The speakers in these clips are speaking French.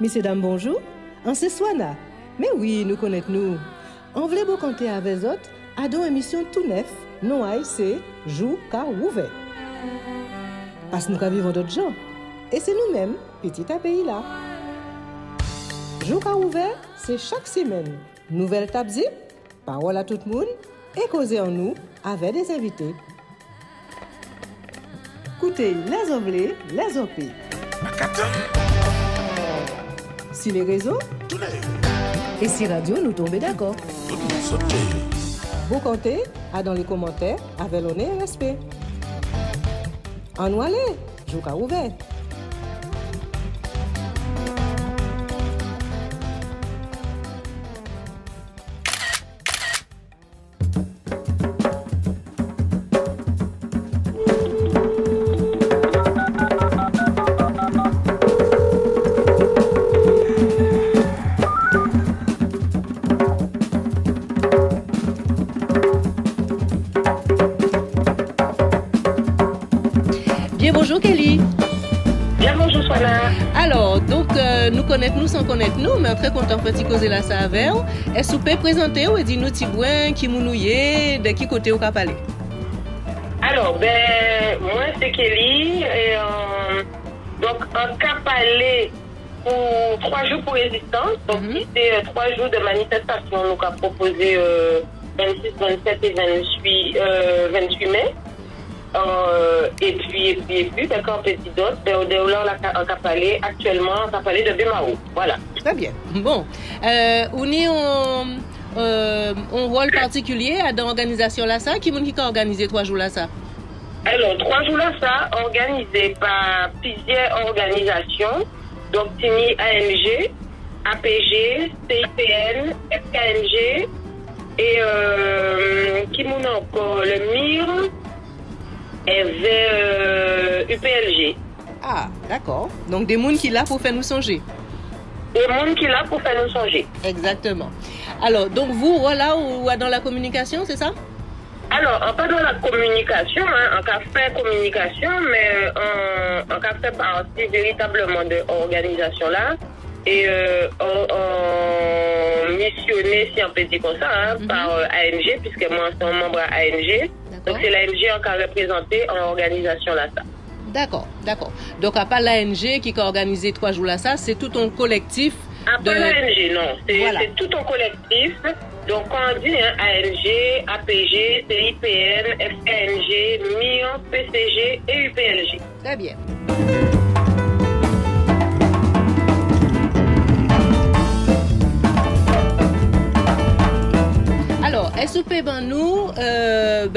Messieurs, dames, bonjour. En ce soir-là, mais oui, nous connaissons-nous. On voulait vous compter avec les autres à une émission tout neuf, non c'est Jou car ouvert. Parce que nous vivons d'autres gens. Et c'est nous-mêmes, petit à pays là. Jou car ouvert, c'est chaque semaine. Nouvelle table zip, parole à tout le monde et causer en nous avec des invités. Écoutez les onglets, les OP. Si les réseaux, et si radio nous tombez d'accord. Vous comptez à dans les commentaires avec l'honneur et respect. En nous aller, Jou car ouvert. Bonjour Kelly. Bien bonjour Soana. Alors, donc, nous connaissons nous sans connaître nous, mais très content de faire causer la ça avec vous. Est-ce que vous pouvez présenter ou dire nous Tibouin, qui mounouye, de qui côté vous pouvez parler? Alors, moi c'est Kelly. Et, donc, on peut parler pour 3 jours pour résistance. Donc, c'est 3 jours de manifestation. Nous avons proposé 26, 27 et 28 mai. Et puis, d'accord, petit d'autres, on a parlé actuellement, on a parlé de Bemao. Voilà. Très bien. Bon. On est un rôle particulier dans l'organisation là, ça. Qui a organisé 3 jours là, ça? Alors, 3 jours là, ça, organisé par plusieurs organisations. Donc, TINI ANG, APG, CIPN, FKNG, et qui m'a encore le MIR. Et vers UPLG. Ah, d'accord. Donc des gens qui là pour faire nous songer. Des gens qui là pour faire nous songer. Exactement. Alors, donc vous, voilà, ou dans la communication, c'est ça? Alors, on pas dans la communication, hein, on a fait communication, mais on a fait partie véritablement de l'organisation là. Et on missionné, si on peut dire comme ça, hein, par ANG, puisque moi, je suis un membre à ANG. Donc, c'est l'ANG qui a représenté en organisation là, ça. D'accord, d'accord. Donc, à part l'ANG qui a organisé 3 jours là, ça, c'est tout un collectif. À part l'ANG, non. C'est tout un collectif. Donc, quand on dit hein, ANG, APG, CIPN, FKNG, MIR, PCG et UPLG. Très bien. Alors, est-ce que vous pouvez nous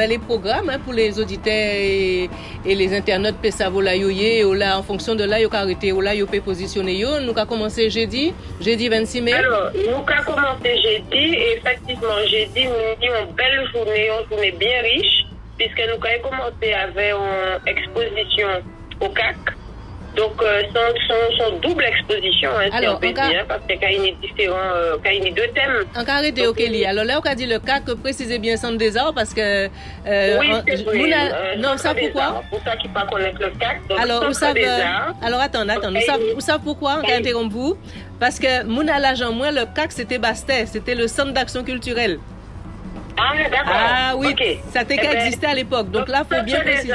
les programmes hein, pour les auditeurs et les internautes peut savoir là en fonction de là, ils ont arrêté, là, ils ont positionné. Nous avons commencé jeudi 26 mai. Alors, nous avons commencé jeudi et effectivement, jeudi, nous avons une belle journée, une journée bien riche, puisque nous avons commencé avec une exposition au CAC. Donc, son double exposition, hein, alors, si on peut dire, parce qu'il y a 2 thèmes. En caractère, ok, alors là, on a dit le CAC, précisez bien Centre des Arts, parce que... oui, c'est vrai. Non, ça pourquoi? Pour ça qui ne pas connaître le CAC, donc alors, alors, attends, vous savez pourquoi on a interrompu vous? Parce que, Mouna l'agent, moi, le CAC, c'était Bastet, c'était le Centre d'action culturelle. Ah, d'accord. Ah oui, okay. Ça existait à l'époque, donc là, il faut bien préciser.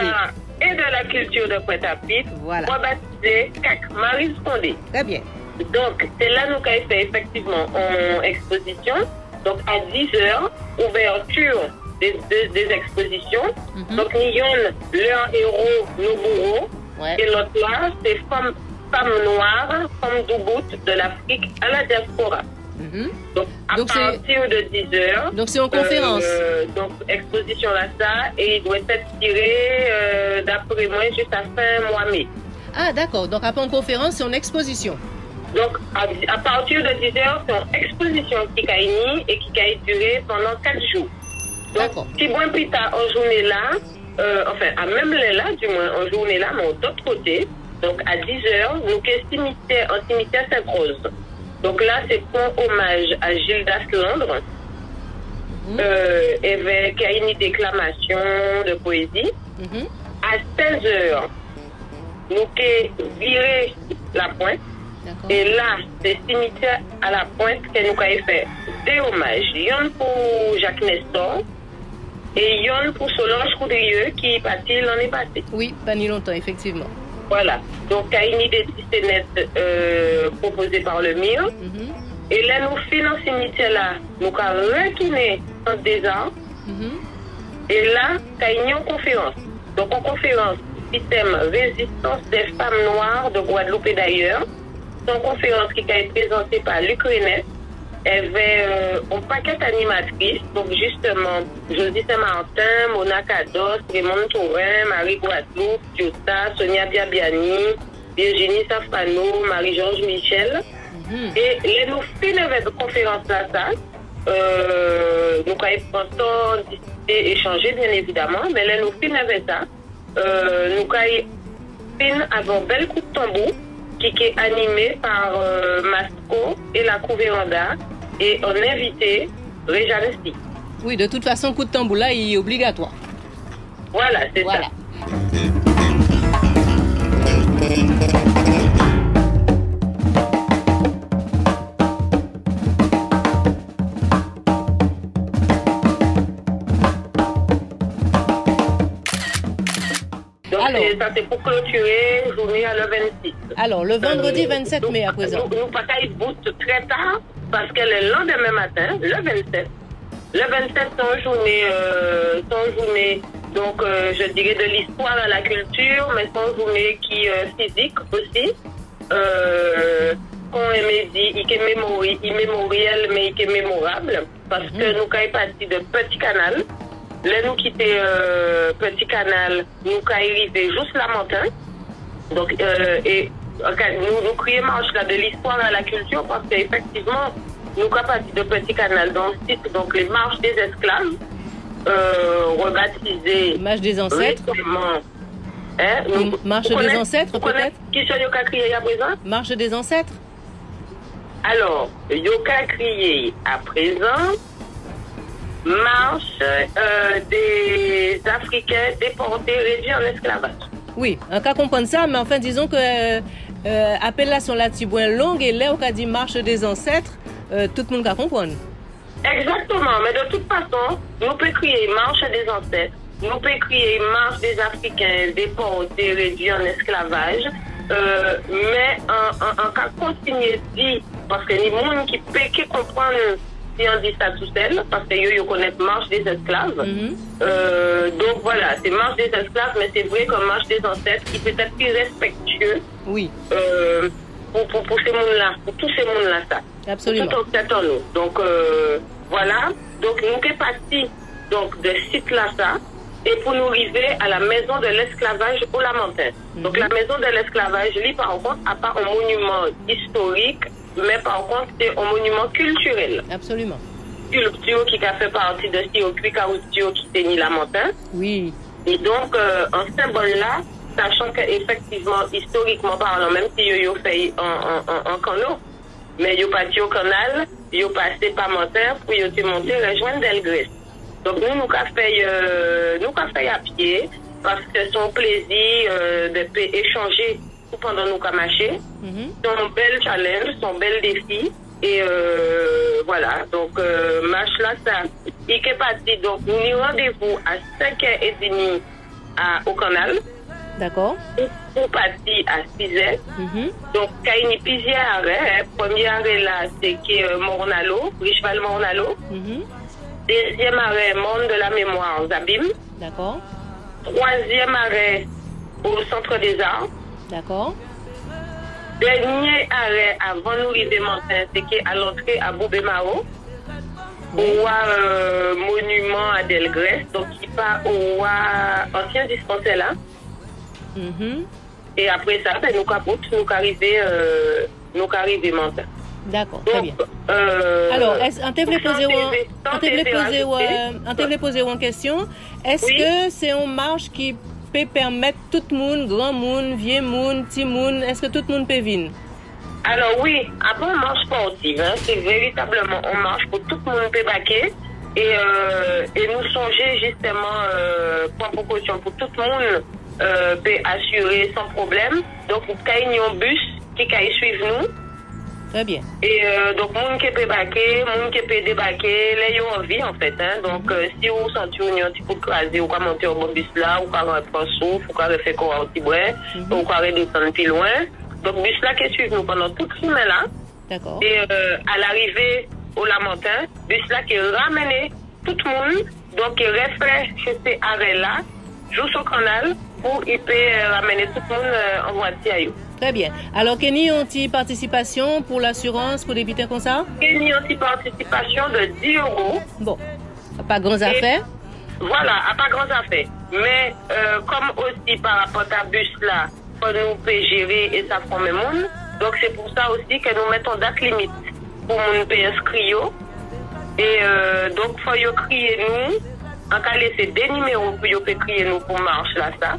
Et de la culture de Pointe-à-Pitre, voilà. Rebaptisé CAC Marie Scondé. Très bien. Donc, c'est là nous avons fait effectivement en exposition. Donc, à 10h, ouverture des expositions. Donc, nous avons l'un héros, nos bourreaux. Ouais. Et l'autre là, c'est femmes noires, femmes d'Ubud de l'Afrique à la diaspora. Donc, à partir de 10h. Donc, c'est en conférence. Donc, exposition là, ça, et il doit être tiré, d'après moi, jusqu'à fin mois mai. Ah, d'accord. Donc, après en conférence, c'est en exposition. Donc, à partir de 10h, c'est en exposition qui a émis et qui a duré pendant 4 jours. Donc, si bon plus tard, en journée là, à même là, du moins, en journée là, mais d'autre côté, donc à 10h, nous avons un cimetière Sainte-Rose. Donc là, c'est pour hommage à Gildas Landre, qui a une déclamation de poésie. À 16h, nous avons viré la pointe Et là, c'est cimetière à la pointe que nous avons fait des hommages. Yon pour Jacques Nestor et yon pour Solange Coudrieux qui est parti l'année passée. Oui, pas ni longtemps, effectivement. Voilà. Donc, il y a une idée de proposée par le MIR. Et là, nous finissons ce cimetière-là. Nous avons retourné en des arts. Et là, il y a une conférence. Donc, en conférence, système résistance des femmes noires de Guadeloupe et d'ailleurs. C'est une conférence qui a été présentée par Luc Renet. Elle avait un paquet d'animatrices. Donc, justement, Josie Saint-Martin, Mona Kados, Raymond Tourin, Marie Guadeloupe, Jota, Sonia Biabiani, Virginie Safrano, Marie-Georges Michel. Et nous finissons avec la conférence là, nous avons discuté, échangé, bien évidemment, mais là, nous finissons avec ça. Nous avons avec un bel coup de tambour qui est animé par Masco et la Couvéranda et on a invité Réjanesti. Oui, de toute façon, coup de tambour là, il est obligatoire. Voilà, c'est ça. Donc, ça c'est pour clôturer journée à le 26. Alors, le vendredi 27 mai à présent. Nous pas qu'à y bout très tard parce que le lendemain matin, le 27. Le 27, c'est une journée, donc je dirais de l'histoire à la culture, mais c'est une journée qui est physique aussi. Qu'on aimait dire, il est immémoriel, mais il est mémorable parce que nous sommes partis de Petit Canal. Là, nous quittons Petit Canal, nous sommes arrivés juste la montagne. Donc, et nous crions marche là de l'histoire à la culture parce qu'effectivement, nous sommes partis de Petit Canal dans le site, donc les marches des esclaves, rebaptisées. Marche des ancêtres. Marche des ancêtres, peut-être. Qui sont yoka crié à présent? Marche des ancêtres. Alors, yoka crié à présent. Marche des Africains déportés, réduits en esclavage. Oui, on peut comprendre ça, mais enfin, disons que appellation là, Tibouin longue et là, on a dit marche des ancêtres, tout le monde peut comprendre. Exactement, mais de toute façon, nous pouvons crier marche des ancêtres, nous pouvons crier marche des Africains déportés, réduits en esclavage, mais en cas continuer dit, parce que les gens qui peuvent comprendre si on dit ça tout seul, parce que ils connaissent marche des esclaves. Donc voilà, c'est marche des esclaves, mais c'est vrai que marche des ancêtres qui peut être plus respectueux. Oui. Pour ces mondes-là, pour tous ces mondes-là, ça. Absolument. Tout en nous. Donc voilà. Donc nous sommes partis donc de ce site-là, ça, et pour nous arriver à la maison de l'esclavage au Lamentin. Donc la maison de l'esclavage, lui, par contre, à part un monument historique, mais par contre, c'est un monument culturel. Absolument. Sculpture qui a fait partie de Siocuit Caoutio qui teignit Lamentin. Oui. Et donc, un symbole là, sachant qu'effectivement, historiquement parlant, même si yo fait en canot, mais yo parti au canal, yo passé par Mentin pour yo te monter rejoindre Delgrès. Donc nous fait à pied parce que c'est un plaisir de échanger pendant nous qu'à marcher. C'est un bel challenge, c'est un bel défi. Et voilà, donc marche là, ça, il est parti. Donc nous avons rendez-vous à 5h30 au canal. D'accord. Pour partir à 6h. Donc, quand il y a plusieurs arrêts, premier arrêt là, c'est qui est Mornalo, Richval Mornalo. Deuxième arrêt, Monde de la Mémoire, Zabim. D'accord. Troisième arrêt, au Centre des Arts. D'accord. Dernier arrêt avant nous arriver Mentin, c'est qui est à l'entrée à Boubé-Maro. Au monument à Delgrès, donc il part au ancien dispensaire là. Et après ça, ben, nous arrivons Mentin. D'accord, très bien. Alors, on te poser une question. Est-ce que c'est une marche qui peut permettre tout le monde, grand monde, vieux monde, petit monde, est-ce que tout le monde peut venir? Alors oui, après une marche sportive, hein, c'est véritablement une marche pour tout le monde peut baquer. Et nous songer justement pour caution pour tout le monde peut assurer sans problème. Donc, quand il y a un bus qui suivent nous. Très bien. Et donc, moun qui peut débarquer, moun qui peut débarquer, les ont envie en fait. Hein. Donc, si vous sentez un petit coup de crasé, vous pouvez monter au bon bus là, vous pouvez prendre souffle, vous pouvez faire quoi au petit bouet, vous pouvez descendre plus loin. Donc, bus là qui suit nous pendant toute semaine là. D'accord. Et à l'arrivée au Lamentin, bus là qui ramène tout le monde, donc il reste chez ces arrêts là, joue sur le canal pour il peut ramener tout le monde en voiture. Très bien. Alors, Kenny, une petite participation pour l'assurance pour des bitins comme ça? Kenny, une petite participation de 10 €. Bon, pas grandes affaires? Voilà, pas grandes affaires. Mais comme aussi par rapport à bus là, faut nous peut gérer et ça forme le monde. Donc c'est pour ça aussi que nous mettons date limite pour nous payer inscrire. Et donc faut y crier nous. En cas laisser des numéros pour y crier nous pour marche là ça.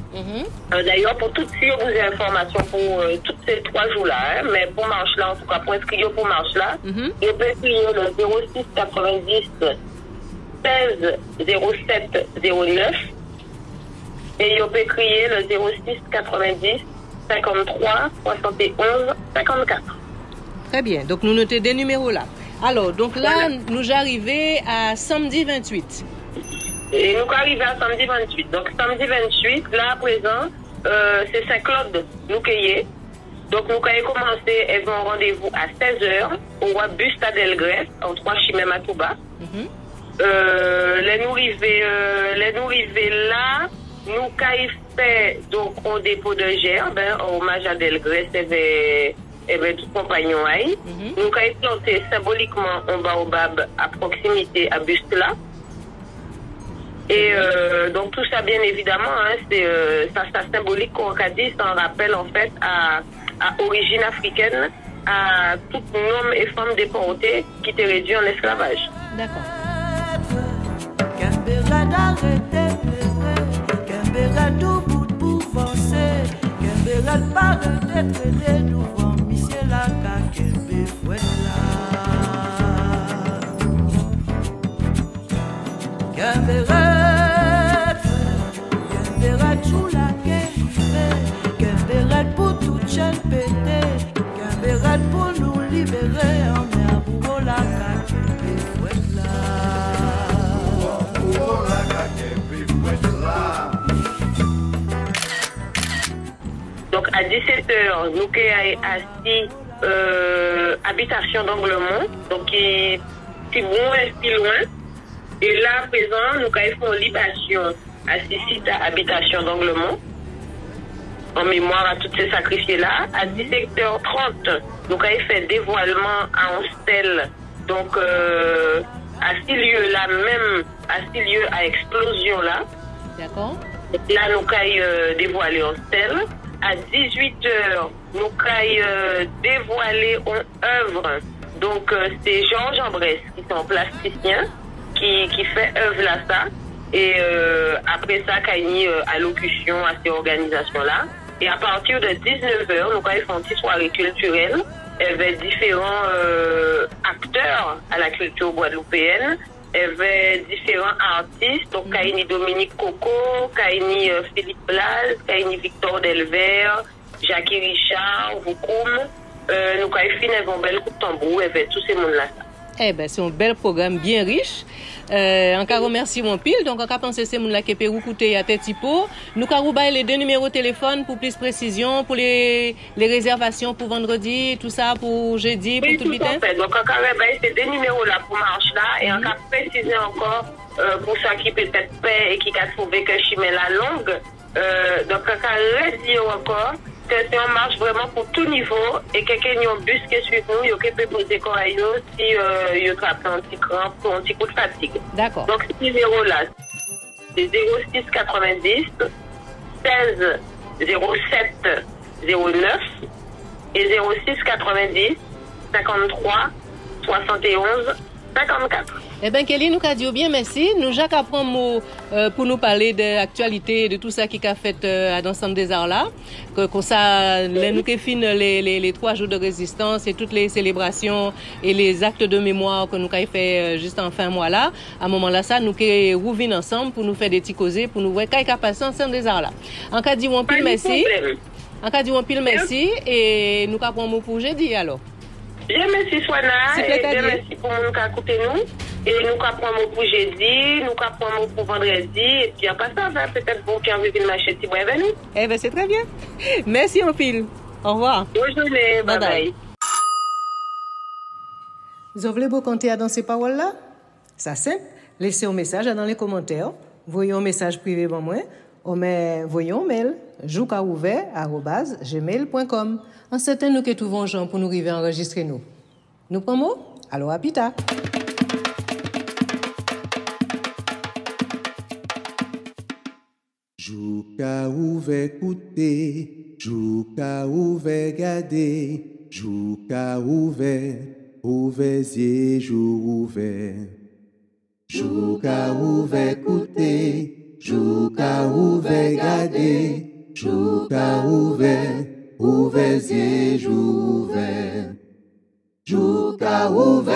D'ailleurs pour toutes si vous avez information pour tous ces 3 jours là, hein, mais pour marche là en tout cas pour inscrire pour marche là, vous pouvez crier le 06 90 16 07 09 et vous pouvez crier le 06 90 53 71 54. Très bien. Donc nous notons des numéros là. Alors donc là nous arrivons à samedi 28. Et nous arrivons à samedi 28. Donc, samedi 28, là, à présent, c'est Saint-Claude, nous cueillons. Donc, nous avons commencé, elles ont rendez-vous à 16h au bus Tadelgrès, en 3 chimèmes à Touba. Les nous arrivés là, nous avons fait, donc, au dépôt de gerbe, en hommage à Delgrès, et tout compagnon aïe. Nous avons planté symboliquement un baobab à proximité à bus là. Et donc tout ça bien évidemment, hein, c'est ça symbolique qu'on a dit, ça en rappelle en fait à origine africaine, à tout homme et femme déportés qui étaient réduits en esclavage. D'accord. Pour toute chaîne pété, pour nous libérer, on est à Bourola, donc à 17h, nous sommes assis habitation d'Anglemont, donc qui est bon et si loin. Et là, à présent, nous avons une libation à ces sites à habitation d'Anglemont, en mémoire à tous ces sacrifiés-là. À 17h30, nous avons fait dévoilement à Anstel, donc à 6 lieux là, même à 6 lieux à explosion là. D'accord. Là, nous avons dévoilé Anstel. À 18h, nous avons dévoilé une œuvre. Donc, c'est Georges Ambrès, qui est un plasticien, qui fait œuvre là ça. Et après ça, il y a allocution à ces organisations-là. Et à partir de 19h, nous avons fait une petite soirée culturelle avec différents acteurs à la culture guadeloupéenne. Il y avait différents artistes, donc Kaini Dominique Coco, Kaini Philippe Blas, Kaini Victor Delvert, Jackie Richard, Voukoum. Nous avons fait une belle coupe de tambour avec tous ces mondes-là. Eh ben, c'est un bel programme bien riche. En cas remercie mon pile. Donc, en cas penser ces gens-là qui peuvent écouter à tête typo. Nous avons les 2 numéros de téléphone pour plus précision, pour les réservations pour vendredi, tout ça pour jeudi, pour tout le week-end. Donc, en cas c'est 2 numéros là pour marche là. Et en cas préciser encore pour ceux qui peut-être paient et qui ont trouvé que je mets la longue. Donc, en cas redire encore. C'est une marche vraiment pour tout niveau et quelqu'un qui a un bus qui suit nous, il peut poser quoi si il attrape un petit crampe ou un petit coup de fatigue. D'accord. Donc ce numéro là, c'est 06 90 16 07 09 et 06 90 53 71 54. Eh bien, Kelly, nous avons dit bien merci. Nous, Jacques, apprend mot pour nous parler de l'actualité, de tout ça qui a fait à l'ensemble des arts là. Comme ça, nous avons fini les 3 jours de résistance et toutes les célébrations et les actes de mémoire que nous avons fait juste en fin mois là. À un moment là, ça, nous avons revenus ensemble pour nous faire des petits causés, pour nous voir qu'est-ce qui a passé ensemble des arts là. En cas dit, on pile merci. En cas de pile merci et nous avons un mot pour jeudi alors. Bien merci Swana et bien merci pour nous écouter nous et nous avons un mot pour jeudi, nous avons un mot pour vendredi et puis après ça peut-être vous qui avez vu marcher si vous venez. Eh ben c'est très bien. Merci en pile. Au revoir. Bonne journée. Bye bye. Vous voulez vous compter dans ces paroles-là? Ça simple. Laissez un message dans les commentaires. Voyez un message privé pour moi. Ou mais voyez un mail joukaouvert@gmail.com. En certain nous que trouvons gens pour nous arriver à enregistrer nous. Nous prenons alors à pita. Jouka ouvert écouter, jouka ouvert garder, jouka ouvert, ouvert yeux jour ouvert. Jouka ouvert écouter, jouka ouvert garder, jouka ouvert, ouvert yeux jour ouvert. Jouka ouvert